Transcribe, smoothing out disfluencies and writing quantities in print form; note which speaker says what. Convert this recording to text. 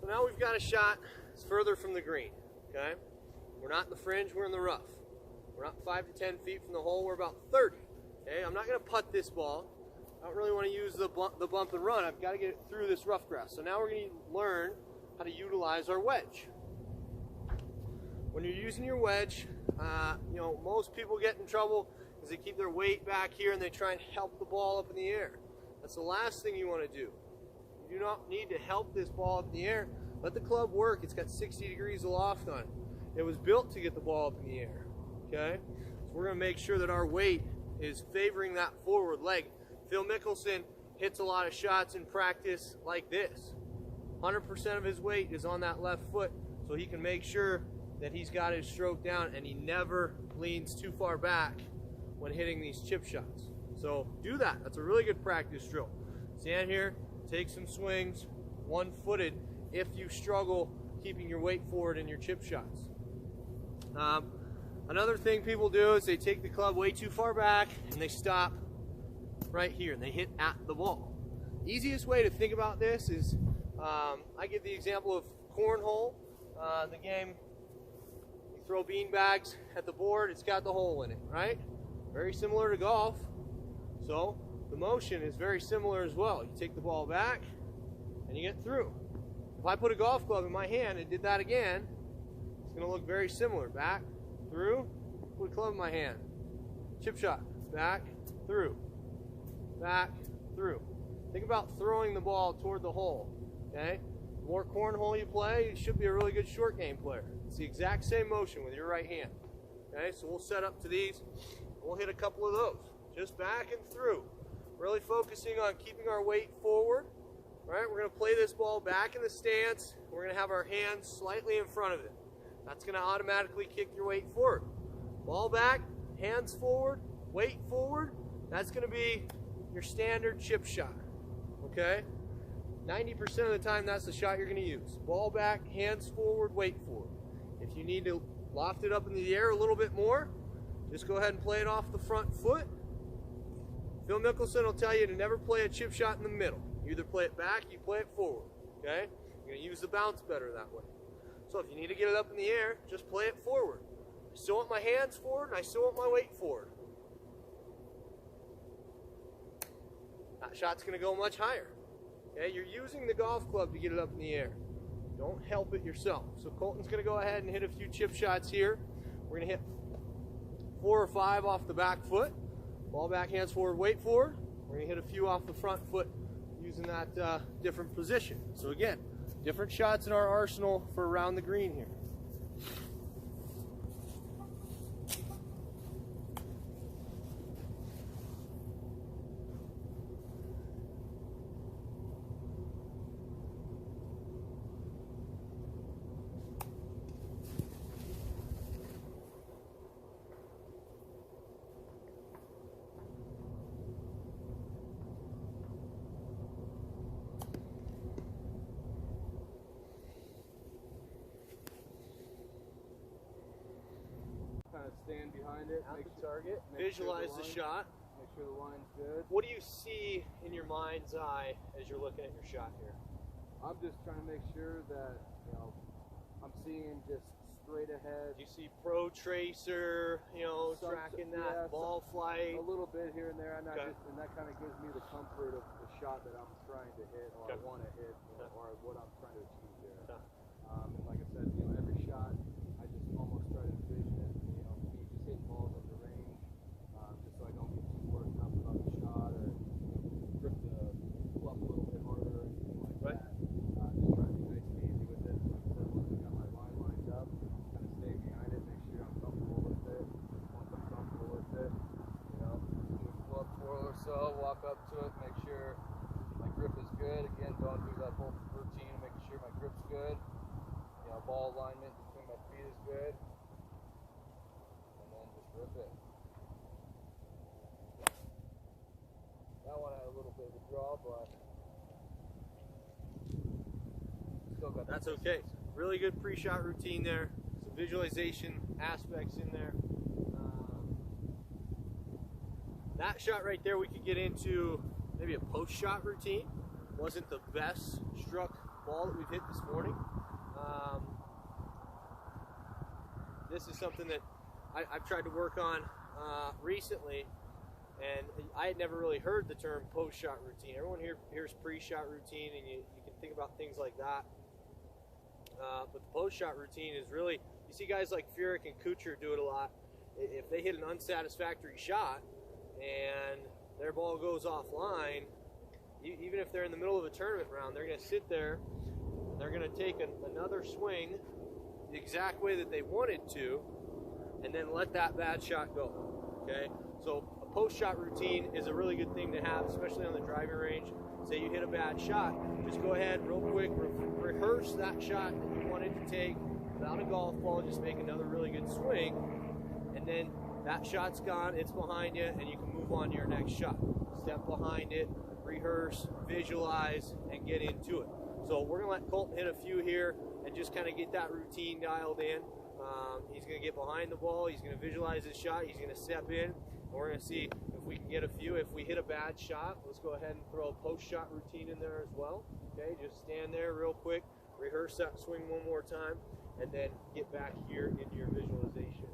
Speaker 1: So now we've got a shot that's further from the green, okay? We're not in the fringe, we're in the rough. We're not 5 to 10 feet from the hole, we're about 30, okay? I'm not gonna putt this ball. I don't really wanna use the bump and run. I've gotta get it through this rough grass. So now we're gonna learn how to utilize our wedge. When you're using your wedge, you know, most people get in trouble because they keep their weight back here and they try and help the ball up in the air. That's the last thing you want to do. You do not need to help this ball up in the air. Let the club work. It's got 60 degrees of loft on it. It was built to get the ball up in the air, okay? So we're going to make sure that our weight is favoring that forward leg. Phil Mickelson hits a lot of shots in practice like this. 100% of his weight is on that left foot, so he can make sure that he's got his stroke down and he never leans too far back when hitting these chip shots. So do that. That's a really good practice drill. Stand here, take some swings, one-footed if you struggle keeping your weight forward in your chip shots. Another thing people do is they take the club way too far back and they stop right here and they hit at the ball. Easiest way to think about this is, I give the example of cornhole. The game, you throw bean bags at the board, it's got the hole in it, right? Very similar to golf. So the motion is very similar as well. You take the ball back and you get through. If I put a golf club in my hand and did that again, it's going to look very similar. Back, through, put a club in my hand. Chip shot, back, through, back, through. Think about throwing the ball toward the hole, okay? The more cornhole you play, you should be a really good short game player. It's the exact same motion with your right hand, okay? So we'll set up to these. We'll hit a couple of those. Just back and through. Really focusing on keeping our weight forward. Right? We're going to play this ball back in the stance. We're going to have our hands slightly in front of it. That's going to automatically kick your weight forward. Ball back, hands forward, weight forward. That's going to be your standard chip shot. Okay? 90% of the time, that's the shot you're going to use. Ball back, hands forward, weight forward. If you need to loft it up into the air a little bit more, just go ahead and play it off the front foot. Phil Mickelson will tell you to never play a chip shot in the middle. You either play it back, you play it forward, okay? You're going to use the bounce better that way. So if you need to get it up in the air, just play it forward. I still want my hands forward, and I still want my weight forward. That shot's going to go much higher. Okay? You're using the golf club to get it up in the air. Don't help it yourself. So Colton's going to go ahead and hit a few chip shots here. We're going to hit 4 or 5 off the back foot. Ball back, hands forward, weight forward. We're going to hit a few off the front foot using that different position. So again, different shots in our arsenal for around the green here.
Speaker 2: Stand behind it,
Speaker 1: At the target, visualize the shot.
Speaker 2: Make sure the line's good.
Speaker 1: What do you see in your mind's eye as you're looking at your shot here?
Speaker 2: I'm just trying to make sure that, you know, I'm seeing just straight ahead.
Speaker 1: You see pro tracer, you know, tracking that ball flight.
Speaker 2: A little bit here and there, and,
Speaker 1: Okay.
Speaker 2: and that kind of gives me the comfort of the shot that I'm trying to hit, or I want to hit, or what I'm trying to achieve there. And like I said, you know, every shot, I just almost try to envision it, you know, me just hitting balls at the range, just so I don't get too worked up about the shot or grip the club a little bit harder or anything like that. Just trying to be nice and easy with it. Like I said, once I got my line lined up, kind of stay behind it, make sure I'm comfortable with it. Once I'm comfortable with it, you know, do a club twirl or so, walk up to it, make sure my grip is good. Again, don't do that whole routine of making sure my grip's good. You know, ball alignment between my feet is good. And then just rip it. That one had a little bit of a draw, but still got
Speaker 1: That's okay. Really good pre-shot routine there. Some visualization aspects in there. That shot right there, we could get into maybe a post-shot routine. Wasn't the best struck ball that we've hit this morning. This is something that I've tried to work on recently, and I had never really heard the term post-shot routine. Everyone here hears pre-shot routine, and you can think about things like that. But the post-shot routine is really, you see guys like Furyk and Kuchar do it a lot. If they hit an unsatisfactory shot and their ball goes offline, even if they're in the middle of a tournament round, they're going to sit there, they're going to take another swing the exact way that they wanted to, and then let that bad shot go. Okay, so a post-shot routine is a really good thing to have, especially on the driving range. Say you hit a bad shot, just go ahead real quick, rehearse that shot that you wanted to take without a golf ball, just make another really good swing, and then that shot's gone, it's behind you, and you can move on to your next shot. Step behind it, rehearse, visualize, and get into it. So we're going to let Colton hit a few here and just kind of get that routine dialed in. He's going to get behind the ball, he's going to visualize his shot, he's going to step in, and we're going to see if we can get a few. If we hit a bad shot, let's go ahead and throw a post-shot routine in there as well. Okay, just stand there real quick, rehearse that swing one more time, and then get back here into your visualization